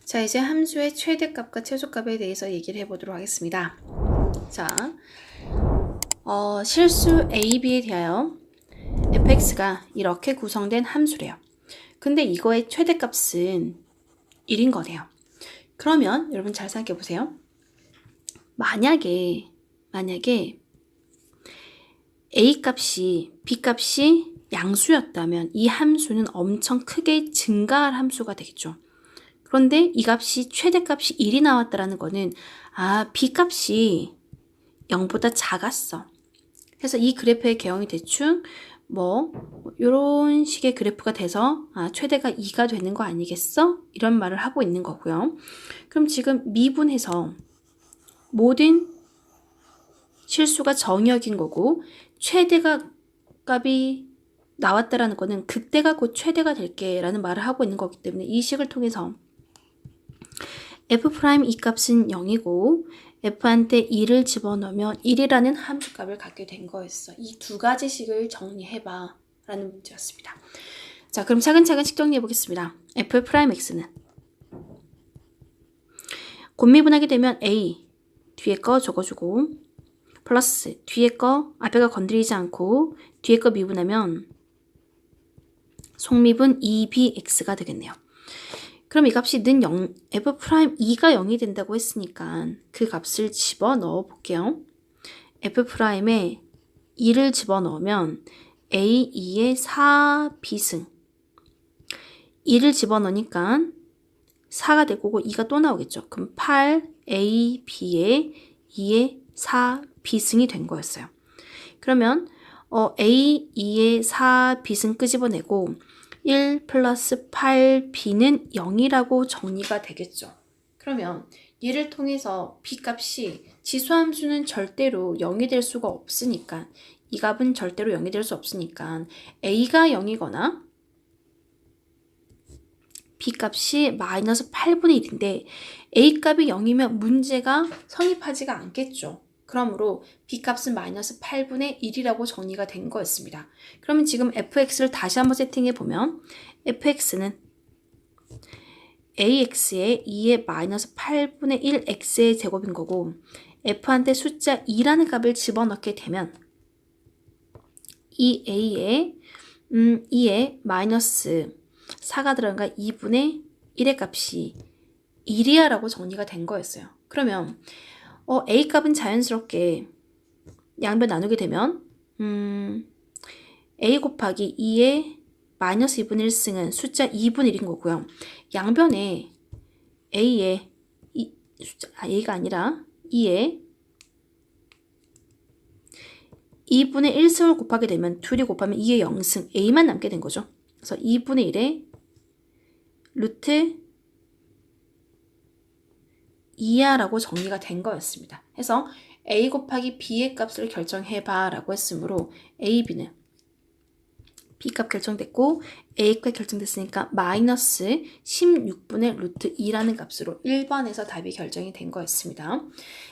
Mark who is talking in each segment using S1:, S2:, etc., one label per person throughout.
S1: 자, 이제 함수의 최대값과 최소값에 대해서 얘기를 해보도록 하겠습니다. 자, 실수 a, b에 대하여 fx가 이렇게 구성된 함수래요. 근데 이거의 최대값은 1인 거네요. 그러면 여러분 잘 생각해 보세요. 만약에 a 값이 b 값이 양수였다면 이 함수는 엄청 크게 증가할 함수가 되겠죠. 그런데 이 값이 최대값이 1이 나왔다라는 거는 b 값이 0보다 작았어. 그래서 이 그래프의 개형이 대충 이런 식의 그래프가 돼서 최대가 2가 되는 거 아니겠어? 이런 말을 하고 있는 거고요. 그럼 지금 미분해서 모든 실수가 정의역인 거고 최대가 값이 나왔다라는 거는 극대가 곧 최대가 될게 라는 말을 하고 있는 거기 때문에 이 식을 통해서 f' 이 값은 0이고 f한테 2를 집어넣으면 1이라는 함수값을 갖게 된 거였어. 이 두 가지 식을 정리해봐 라는 문제였습니다. 자, 그럼 차근차근 식 정리해 보겠습니다. f'x는 곱미분하게 되면 a 뒤에 거 적어주고 플러스 뒤에 거 앞에 거 건드리지 않고 뒤에 거 미분하면 속미분 2bx가 되겠네요. 그럼 이 값이 는 0, f'2가 0이 된다고 했으니까 그 값을 집어넣어 볼게요. f'에 2를 집어넣으면 a2의 4b승 2를 집어넣으니까 4가 될 거고 2가 또 나오겠죠. 그럼 8ab의 2의 4b승이 된 거였어요. 그러면 a2의 4b승 끄집어내고 1 플러스 8b는 0이라고 정리가 되겠죠. 그러면 얘를 통해서 b 값이 지수함수는 절대로 0이 될 수가 없으니까 이 값은 절대로 0이 될 수 없으니까 a가 0이거나 b 값이 마이너스 8분의 1인데 a 값이 0이면 문제가 성립하지가 않겠죠. 그러므로 b 값은 마이너스 8분의 1이라고 정리가 된 거였습니다. 그러면 지금 fx를 다시 한번 세팅해 보면 fx는 ax의 2의 마이너스 8분의 1 x의 제곱인 거고 f한테 숫자 2라는 값을 집어넣게 되면 이 a의 2의 마이너스 4가 들어간가 2분의 1의 값이 1이야 라고 정리가 된 거였어요. 그러면 a 값은 자연스럽게 양변 나누게 되면 a 곱하기 2의 마이너스 2분의 1승은 숫자 2분의 1인 거고요. 양변에 a의 a가 아니라 2의 2분의 1승을 곱하게 되면 둘이 곱하면 2의 0승 a만 남게 된 거죠. 그래서 2분의 1의 루트 2야 라고 정리가 된 거였습니다. 해서 a 곱하기 b의 값을 결정해봐 라고 했으므로 a, b는 b 값 결정됐고 a 값 결정됐으니까 마이너스 16분의 루트 2라는 값으로 1번에서 답이 결정이 된 거였습니다.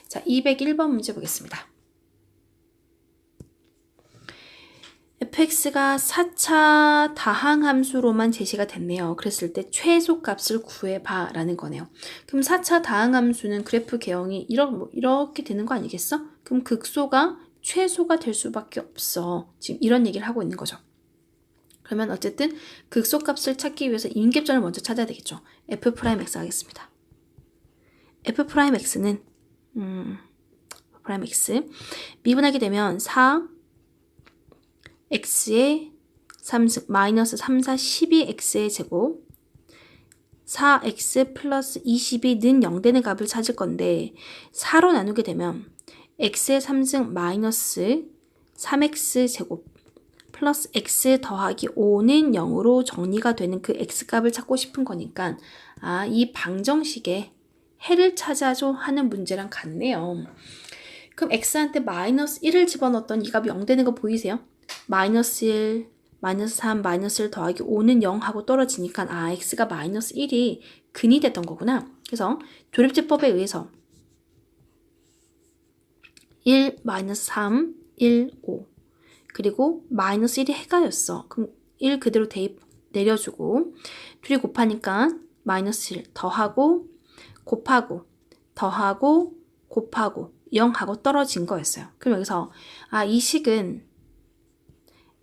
S1: 자, 201번 문제 보겠습니다. fx가 4차 다항함수로만 제시가 됐네요. 그랬을 때 최소값을 구해봐 라는 거네요. 그럼 4차 다항함수는 그래프 개형이 이렇게 되는 거 아니겠어? 그럼 극소가 최소가 될 수밖에 없어. 지금 이런 얘기를 하고 있는 거죠. 그러면 어쨌든 극소값을 찾기 위해서 임계점을 먼저 찾아야 되겠죠. f'x 하겠습니다. f'x는 f'x 미분하게 되면 4 x의 3승 마이너스 3, 4, 12x의 제곱 4x 플러스 22는 0 되는 값을 찾을 건데 4로 나누게 되면 x의 3승 마이너스 3x 제곱 플러스 x 더하기 5는 0으로 정리가 되는 그 x값을 찾고 싶은 거니까 이 방정식에 해를 찾아줘 하는 문제랑 같네요. 그럼 x한테 마이너스 1을 집어넣었던 이 값이 0 되는 거 보이세요? 마이너스 1, 마이너스 3, 마이너스 1 더하기 5는 0 하고 떨어지니까 x가 마이너스 1이 근이 됐던 거구나. 그래서 조립제법에 의해서 1, 마이너스 3, 1, 5 그리고 마이너스 1이 해가였어. 그럼 1 그대로 대입 내려주고 둘이 곱하니까 마이너스 1 더하고 곱하고 더하고 곱하고 0하고 떨어진 거였어요. 그럼 여기서 이 식은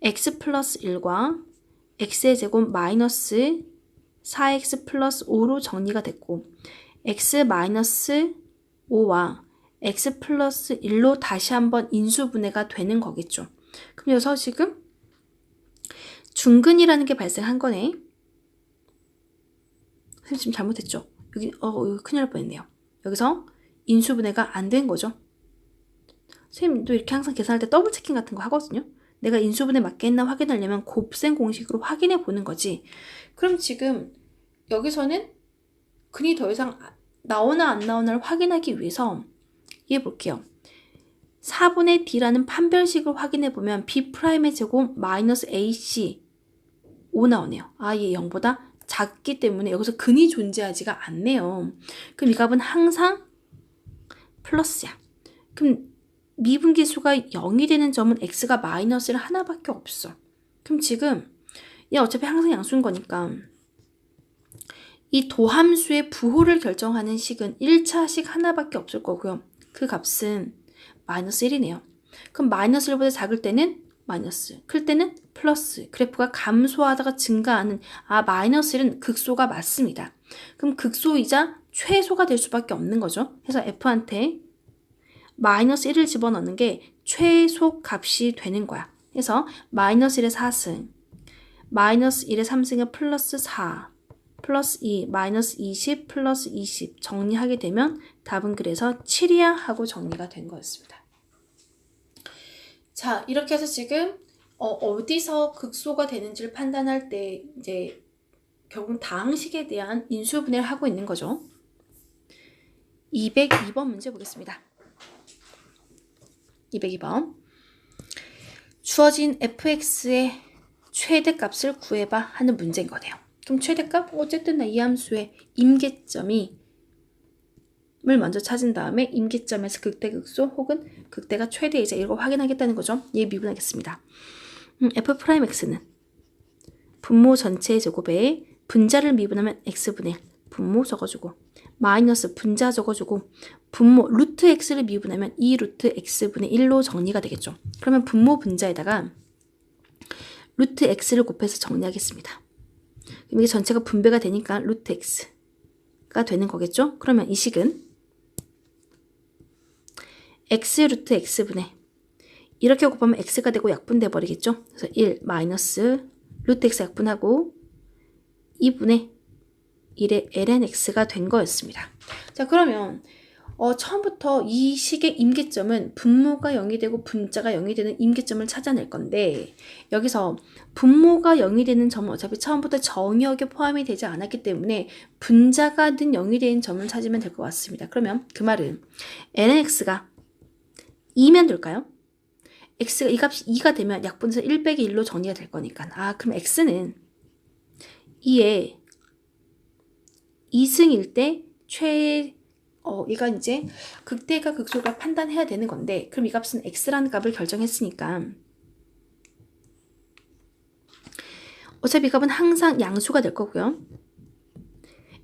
S1: x 플러스 1과 x의 제곱 마이너스 4x 플러스 5로 정리가 됐고 x 마이너스 5와 x 플러스 1로 다시 한번 인수분해가 되는 거겠죠. 그럼 여기서 지금 중근이라는 게 발생한 거네. 선생님 지금 잘못했죠? 여기 큰일 날 뻔했네요. 여기서 인수분해가 안 된 거죠. 선생님도 이렇게 항상 계산할 때 더블 체킹 같은 거 하거든요. 내가 인수분해 맞게 했나 확인하려면 곱셈 공식으로 확인해 보는 거지. 그럼 지금 여기서는 근이 더 이상 나오나 안 나오나를 확인하기 위해서 얘 볼게요. 4분의 d라는 판별식을 확인해 보면 b'의 제곱 마이너스 ac 5 나오네요. 얘 0보다 작기 때문에 여기서 근이 존재하지가 않네요. 그럼 이 값은 항상 플러스야. 그럼 미분계수가 0이 되는 점은 x가 마이너스 1 하나밖에 없어. 그럼 지금 얘 어차피 항상 양수인 거니까 이 도함수의 부호를 결정하는 식은 1차식 하나밖에 없을 거고요. 그 값은 마이너스 1이네요. 그럼 마이너스 1보다 작을 때는 마이너스, 클 때는 플러스, 그래프가 감소하다가 증가하는 마이너스 1은 극소가 맞습니다. 그럼 극소이자 최소가 될 수밖에 없는 거죠. 그래서 f한테 마이너스 1을 집어넣는 게 최소 값이 되는 거야. 그래서 마이너스 1의 4승, 마이너스 1의 3승의 플러스 4, 플러스 2, 마이너스 20, 플러스 20 정리하게 되면 답은 그래서 7이야 하고 정리가 된 거였습니다. 자, 이렇게 해서 지금 어디서 극소가 되는지를 판단할 때 이제 결국 다항식에 대한 인수분해를 하고 있는 거죠. 202번 문제 보겠습니다. 202번. 주어진 fx의 최대값을 구해봐 하는 문제인 거네요. 그럼 최대값? 어쨌든 이 함수의 임계점이 을 먼저 찾은 다음에 임계점에서 극대극소 혹은 극대가 최대이자 이걸 확인하겠다는 거죠. 얘 미분하겠습니다. f'x는 분모 전체의 제곱에 분자를 미분하면 x분의 분모 적어주고 마이너스 분자 적어주고 분모 루트 x를 미분하면 2 루트 x분의 1로 정리가 되겠죠. 그러면 분모 분자에다가 루트 x를 곱해서 정리하겠습니다. 그럼 이게 전체가 분배가 되니까 루트 x가 되는 거겠죠. 그러면 이 식은 x 루트 x분의 이렇게 곱하면 x가 되고 약분돼 버리겠죠. 그래서 1 마이너스 루트 x 약분하고 2분의 1의 ln x가 된 거였습니다. 자, 그러면 처음부터 이 식의 임계점은 분모가 0이 되고 분자가 0이 되는 임계점을 찾아낼 건데 여기서 분모가 0이 되는 점은 어차피 처음부터 정의역에 포함이 되지 않았기 때문에 분자가 든 0이 되는 점을 찾으면 될 것 같습니다. 그러면 그 말은 ln x가 2면 될까요? x가 이 값이 2가 되면 약분해서 1 빼기 1로 정리가 될 거니까 그럼 x는 2에 2승일 때 얘가 이제 극대가 극소가 판단해야 되는 건데 그럼 이 값은 x라는 값을 결정했으니까 어차피 이 값은 항상 양수가 될 거고요.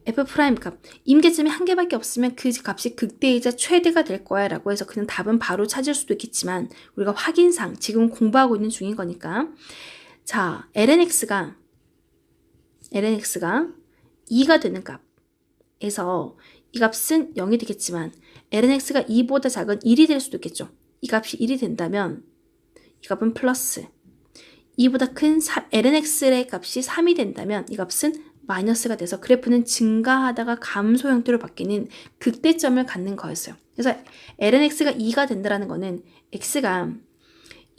S1: f' 값 임계점이 한 개밖에 없으면 그 값이 극대이자 최대가 될 거야 라고 해서 그냥 답은 바로 찾을 수도 있겠지만 우리가 확인상 지금 공부하고 있는 중인 거니까 자 ln x가 2가 되는 값에서 이 값은 0이 되겠지만 ln x가 2보다 작은 1이 될 수도 있겠죠. 이 값이 1이 된다면 이 값은 플러스 2보다 큰 ln x의 값이 3이 된다면 이 값은 마이너스가 돼서 그래프는 증가하다가 감소 형태로 바뀌는 극대점을 갖는 거였어요. 그래서 ln x가 2가 된다는 거는 x가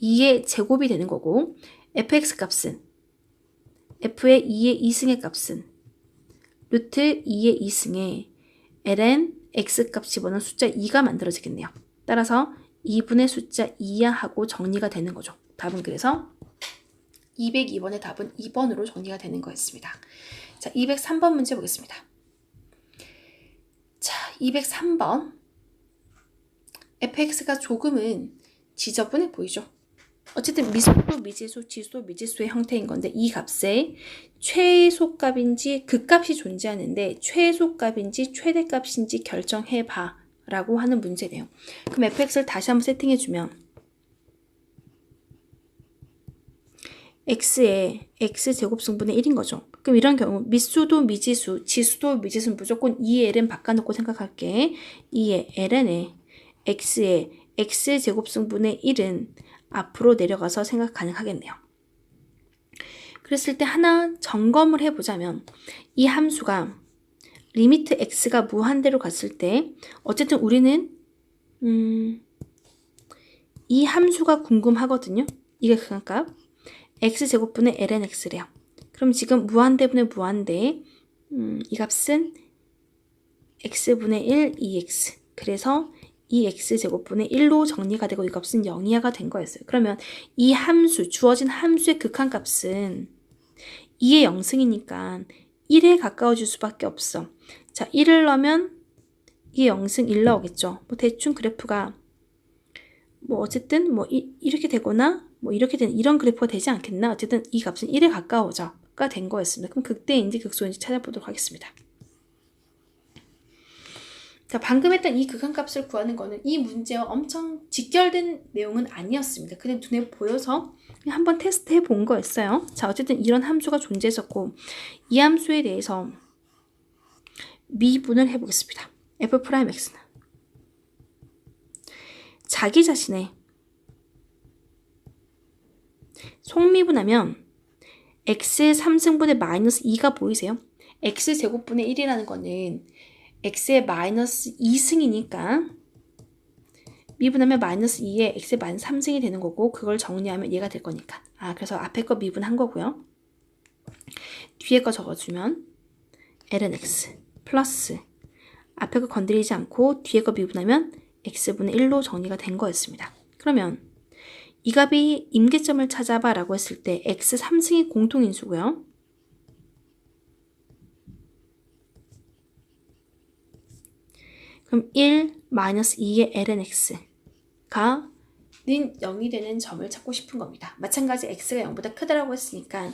S1: 2의 제곱이 되는 거고 fx 값은 f의 2의 2승의 값은 루트 2의 2승에 ln x 값 집어넣은 숫자 2가 만들어지겠네요. 따라서 2분의 숫자 2야 하고 정리가 되는 거죠. 답은 그래서 202번의 답은 2번으로 정리가 되는 거였습니다. 자, 203번 문제 보겠습니다. 자, 203번 fx가 조금은 지저분해 보이죠? 어쨌든 미소도 미지수, 지수도 미지수의 형태인 건데 이 값의 최소값인지 극값이 존재하는데 최소값인지 최대값인지 결정해봐 라고 하는 문제네요. 그럼 fx를 다시 한번 세팅해주면 x의 x제곱 승분의 1인 거죠. 그럼 이런 경우 미수도 미지수, 지수도 미지수는 무조건 2의 l은 바꿔놓고 생각할게. 2의 ln의 x의 x제곱 승분의 1은 앞으로 내려가서 생각 가능하겠네요. 그랬을 때 하나 점검을 해보자면 이 함수가 리미트 x가 무한대로 갔을 때 어쨌든 우리는 이 함수가 궁금하거든요. 이게 극한값 x제곱분의 ln x래요. 그럼 지금 무한대분의 무한대 이 값은 x분의 1 2x 그래서 이 x제곱분의 1로 정리가 되고 이 값은 0이하가 된 거였어요. 그러면 이 함수, 주어진 함수의 극한값은 2의 0승이니까 1에 가까워질 수밖에 없어. 자, 1을 넣으면 2의 0승 1 나오겠죠. 뭐 대충 그래프가 뭐 어쨌든 뭐 이렇게 되거나 뭐 이렇게 된 이런 그래프가 되지 않겠나? 어쨌든 이 값은 1에 가까워져가 된 거였습니다. 그럼 극대인지 극소인지 찾아보도록 하겠습니다. 자, 방금 했던 이 극한값을 구하는 거는 이 문제와 엄청 직결된 내용은 아니었습니다. 그냥 눈에 보여서 그냥 한번 테스트 해본 거였어요. 자, 어쨌든 이런 함수가 존재했었고 이 함수에 대해서 미분을 해보겠습니다. f'x는 자기 자신의 속미분하면 x 3승분의 마이너스 2가 보이세요? x제곱분의 1이라는 거는 x의 마이너스 2승이니까 미분하면 마이너스 2에 x의 마이너스 3승이 되는 거고 그걸 정리하면 얘가 될 거니까 그래서 앞에 거 미분한 거고요. 뒤에 거 적어주면 ln x 플러스 앞에 거 건드리지 않고 뒤에 거 미분하면 x분의 1로 정리가 된 거였습니다. 그러면 이 값이 임계점을 찾아봐 라고 했을 때 x 3승이 공통인수고요. 그럼 1 마이너스 2의 ln x가 는 0이 되는 점을 찾고 싶은 겁니다. 마찬가지 x가 0보다 크다라고 했으니까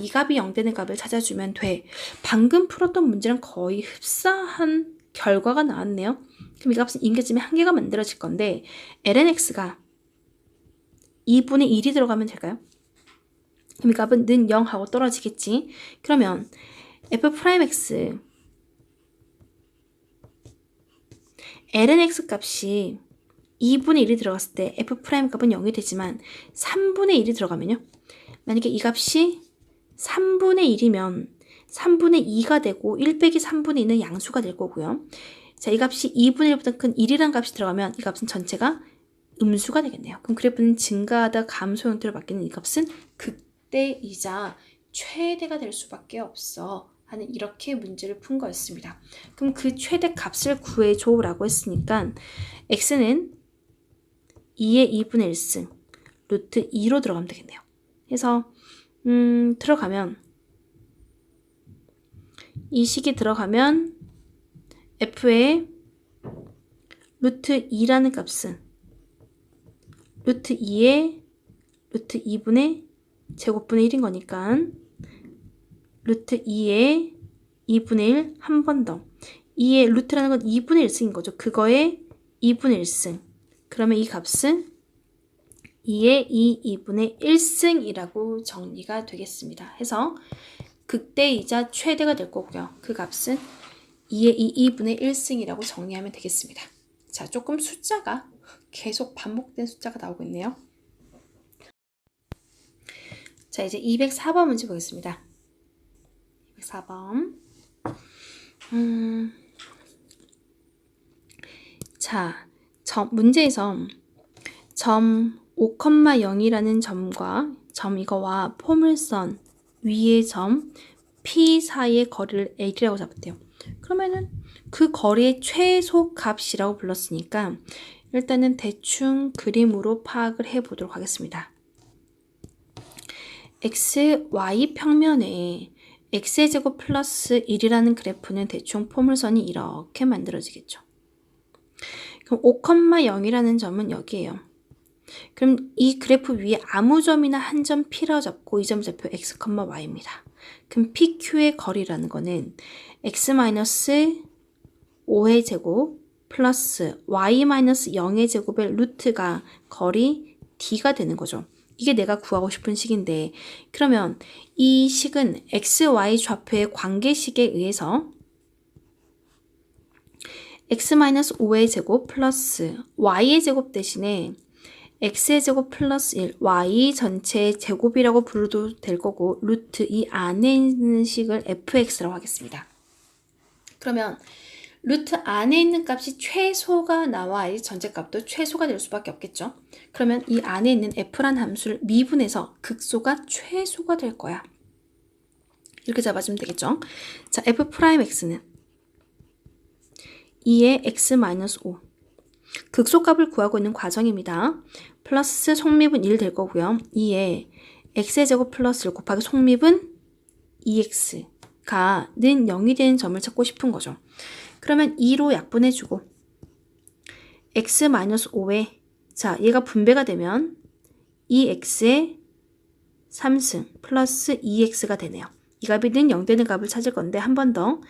S1: 이 값이 0 되는 값을 찾아주면 돼. 방금 풀었던 문제랑 거의 흡사한 결과가 나왔네요. 그럼 이 값은 임계점에 한 개가 만들어질 건데 ln x가 2분의 1이 들어가면 될까요? 그럼 이 값은 는 0하고 떨어지겠지. 그러면 f'x ln x 값이 2분의 1이 들어갔을 때 f' 값은 0이 되지만 3분의 1이 들어가면요. 만약에 이 값이 3분의 1이면 3분의 2가 되고 1 빼기 3분의 2는 양수가 될 거고요. 자, 이 값이 2분의 1보다 큰 1이라는 값이 들어가면 이 값은 전체가 음수가 되겠네요. 그럼 그래프는 증가하다 감소 형태로 바뀌는 이 값은 극대이자 최대가 될 수밖에 없어 하는 이렇게 문제를 푼 거였습니다. 그럼 그 최대 값을 구해줘 라고 했으니까 x는 2의 2분의 1승 루트 2로 들어가면 되겠네요. 그래서 들어가면 이 식이 들어가면 f의 루트 2라는 값은 루트 2의 루트 2분의 제곱분의 1인 거니까 루트 2의 2분의 1 한 번 더 2의 루트라는 건 2분의 1승인 거죠. 그거의 2분의 1승 그러면 이 값은 2의 2분의 1승이라고 정리가 되겠습니다. 해서 극대이자 최대가 될 거고요. 그 값은 2의 2분의 1승이라고 정리하면 되겠습니다. 자, 조금 숫자가 계속 반복된 숫자가 나오고 있네요. 자, 이제 204번 문제 보겠습니다. 204번. 자, 문제에서 점 5,0이라는 점과 점 이거와 포물선 위의 점 P 사이의 거리를 L이라고 잡았대요. 그러면은 그 거리의 최소 값이라고 불렀으니까 일단은 대충 그림으로 파악을 해보도록 하겠습니다. x, y 평면에 x의 제곱 플러스 1이라는 그래프는 대충 포물선이 이렇게 만들어지겠죠. 그럼 5,0이라는 점은 여기에요. 그럼 이 그래프 위에 아무 점이나 한 점 P라고 잡고 이 점 좌표 x, y입니다. 그럼 PQ의 거리라는 거는 x-5의 제곱 플러스 y-0의 제곱의 루트가 거리 d가 되는 거죠. 이게 내가 구하고 싶은 식인데, 그러면 이 식은 x, y 좌표의 관계식에 의해서 x-5의 제곱 플러스 y의 제곱 대신에 x의 제곱 플러스 1, y 전체의 제곱이라고 불러도 될 거고, 루트 이 안에 있는 식을 fx라고 하겠습니다. 그러면 루트 안에 있는 값이 최소가 나와야 전체 값도 최소가 될 수밖에 없겠죠. 그러면 이 안에 있는 f란 함수를 미분해서 극소가 최소가 될 거야. 이렇게 잡아주면 되겠죠. 자, f'x는 2의 x-5 극소값을 구하고 있는 과정입니다. 플러스 속립은 1 될 거고요. 2에 x의 제곱 플러스 1 곱하기 속립은 2x가 는 0이 되는 점을 찾고 싶은 거죠. 그러면 2로 약분해주고 x-5에 자 얘가 분배가 되면 2x의 3승 플러스 2x가 되네요. 이 값이 는 0 되는 값을 찾을 건데 한 번 더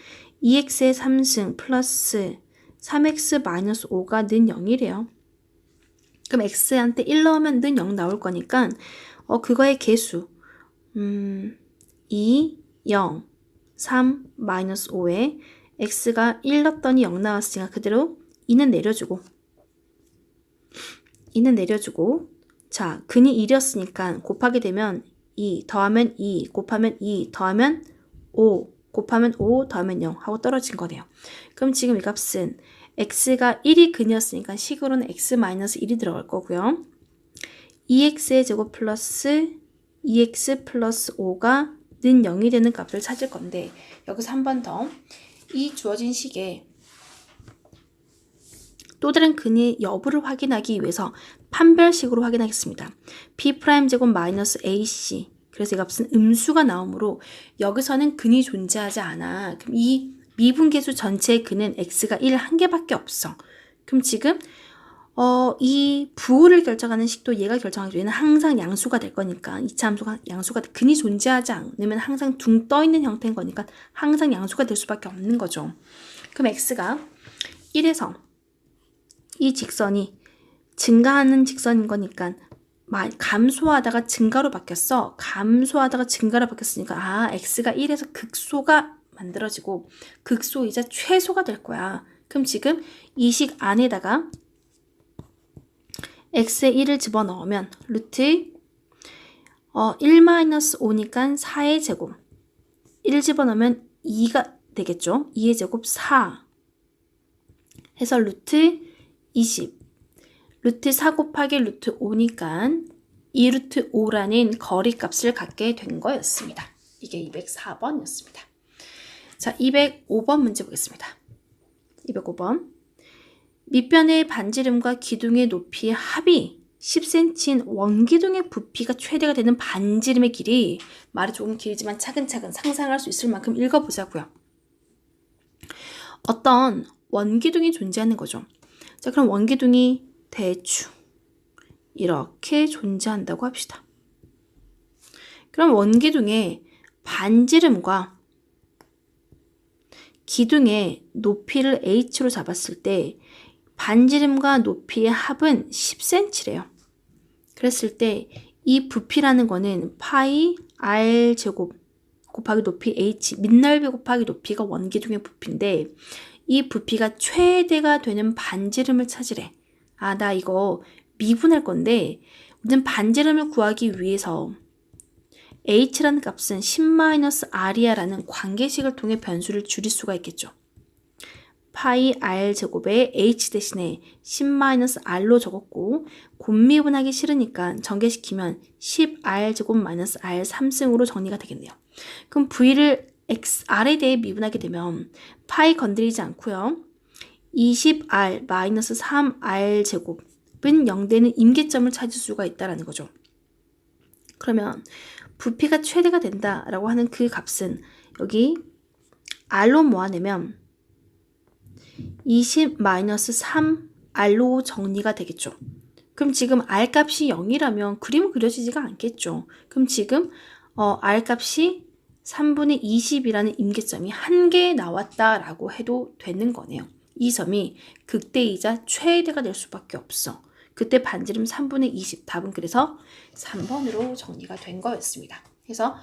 S1: 2x의 3승 플러스 3x-5가 는 0이래요. 그럼 x한테 1 넣으면 는 0 나올 거니까 그거의 개수 2, 0, 3, 마이너스 5에 x가 1 넣었더니 0 나왔으니까 그대로 2는 내려주고 자 근이 1이었으니까 곱하게 되면 2 더하면 2 곱하면 2 더하면 5 곱하면 5 더하면 0 하고 떨어진 거네요. 그럼 지금 이 값은 x가 1이 근이었으니까 식으로는 x-1이 들어갈 거고요. 2x의 제곱 플러스 2x 플러스 5가 는 0이 되는 값을 찾을 건데 여기서 한 번 더 이 주어진 식에 또 다른 근의 여부를 확인하기 위해서 판별식으로 확인하겠습니다. B'제곱 마이너스 AC 그래서 이 값은 음수가 나오므로 여기서는 근이 존재하지 않아. 그럼 이 미분계수 전체의 근은 x가 1 한 개밖에 없어. 그럼 지금 이 부호를 결정하는 식도 얘가 결정하죠. 얘는 항상 양수가 될 거니까 2차 함수가 양수가 근이 존재하지 않으면 항상 둥 떠 있는 형태인 거니까 항상 양수가 될 수밖에 없는 거죠. 그럼 x가 1에서 이 직선이 증가하는 직선인 거니까 감소하다가 증가로 바뀌었어. 감소하다가 증가로 바뀌었으니까 x가 1에서 극소가 만들어지고 극소이자 최소가 될 거야. 그럼 지금 이 식 안에다가 x에 1을 집어넣으면 루트 1-5니까 4의 제곱 1 집어넣으면 2가 되겠죠. 2의 제곱 4 해서 루트 20 루트 4 곱하기 루트 5니까 2루트 5라는 거리값을 갖게 된 거였습니다. 이게 204번이었습니다. 자, 205번 문제 보겠습니다. 205번 밑변의 반지름과 기둥의 높이의 합이 10cm인 원기둥의 부피가 최대가 되는 반지름의 길이 말이 조금 길지만 차근차근 상상할 수 있을 만큼 읽어보자고요. 어떤 원기둥이 존재하는 거죠. 자, 그럼 원기둥이 대충 이렇게 존재한다고 합시다. 그럼 원기둥의 반지름과 기둥의 높이를 h로 잡았을 때 반지름과 높이의 합은 10cm래요. 그랬을 때 이 부피라는 거는 파이 r 제곱 곱하기 높이 h 밑넓이 곱하기 높이가 원기둥의 부피인데 이 부피가 최대가 되는 반지름을 찾으래. 아, 나 이거 미분할 건데 우선 반지름을 구하기 위해서 h라는 값은 10-r이야 라는 관계식을 통해 변수를 줄일 수가 있겠죠. 파이 r 제곱에 h 대신에 10-r로 적었고 곱미분하기 싫으니까 전개시키면 10r 제곱 마이너스 r 3승으로 정리가 되겠네요. 그럼 v를 r에 대해 미분하게 되면 파이 건드리지 않고요. 20r 마이너스 3r 제곱은 0되는 임계점을 찾을 수가 있다는 거죠. 그러면 부피가 최대가 된다라고 하는 그 값은 여기 r로 모아내면 20-3r로 정리가 되겠죠. 그럼 지금 R값이 0이라면 그림은 그려지지가 않겠죠. 그럼 지금 R값이 3분의 20이라는 임계점이 한 개 나왔다라고 해도 되는 거네요. 이 점이 극대이자 최대가 될 수밖에 없어. 그때 반지름 3분의 20. 답은 그래서 3번으로 정리가 된 거였습니다. 그래서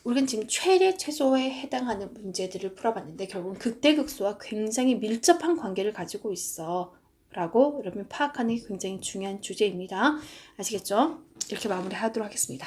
S1: 우리는 지금 최대 최소에 해당하는 문제들을 풀어봤는데 결국은 극대극소와 굉장히 밀접한 관계를 가지고 있어 라고 여러분 파악하는 게 굉장히 중요한 주제입니다. 아시겠죠? 이렇게 마무리하도록 하겠습니다.